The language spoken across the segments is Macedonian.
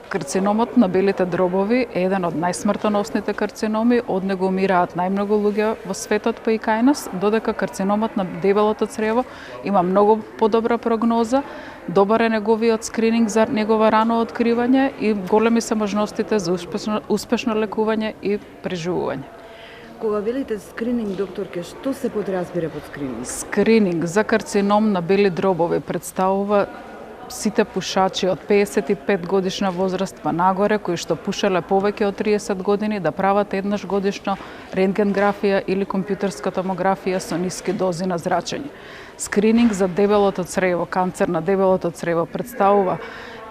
Карциномот на белите дробови е еден од најсмртоносните карциноми, од него умираат најмногу луѓе во светот па и кај нас, додека карциномот на дебелото црево има многу подобра прогноза, добар е неговиот скрининг за негова рано откривање и големи се можностите за успешно лекување и преживување. Кога велите скрининг, докторке, што се подразбира под скрининг? Скрининг за карцином на бели дробови представува сите пушачи од 55 годишна возраст па нагоре, кои што пушеле повеќе од 30 години, да прават еднаш годишно рентгенграфија или компјутерска томографија со ниски дози на зрачење. Скрининг за дебелото црево, канцер на дебелото црево, представува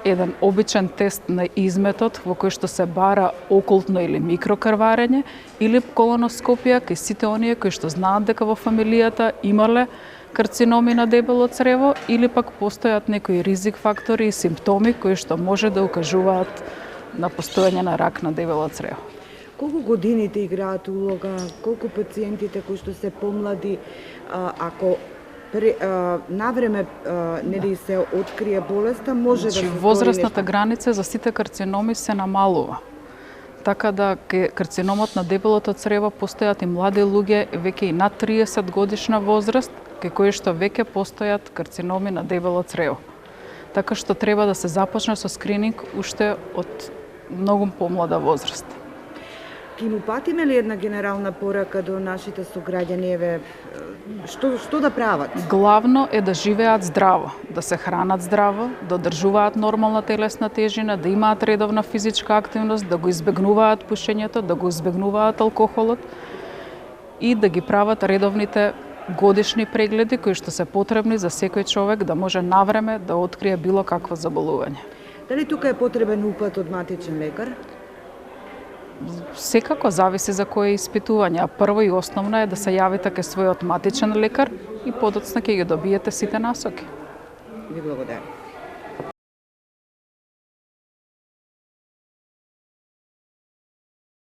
еден обичен тест на изметот во кој што се бара окултно или микрокрварење или колоноскопија кај сите оние кои што знаат дека во фамилијата имале карциноми на дебело црево или пак постојат некои ризик фактори и симптоми кои што може да укажуваат на постојање на рак на дебело црево. Колку годините играат улога, колку пациентите кои што се помлади, ако навреме нели се открие болеста, може да се возрастната граница за сите карциноми се намалува. Така да ке карциномот на дебелото црево постојат и млади луѓе веќе и над 30 годишна возраст, кај кои што веќе постојат карциноми на дебело црево. Така што треба да се започне со скрининг уште од многу помлада возраст. Ки му патиме ли една генерална порака до нашите сограѓани, еве, што да прават? Главно е да живеат здраво, да се хранат здраво, да одржуваат нормална телесна тежина, да имаат редовна физичка активност, да го избегнуваат пушењето, да го избегнуваат алкохолот и да ги прават редовните годишни прегледи кои што се потребни за секој човек да може навреме да открие било какво заболување. Дали тука е потребен упат од матичен лекар? Секако зависи за кое испитување, а прво и основно е да се јавите кај својот матичен лекар и подоцна ќе ги добиете сите насоки. Ви благодарам.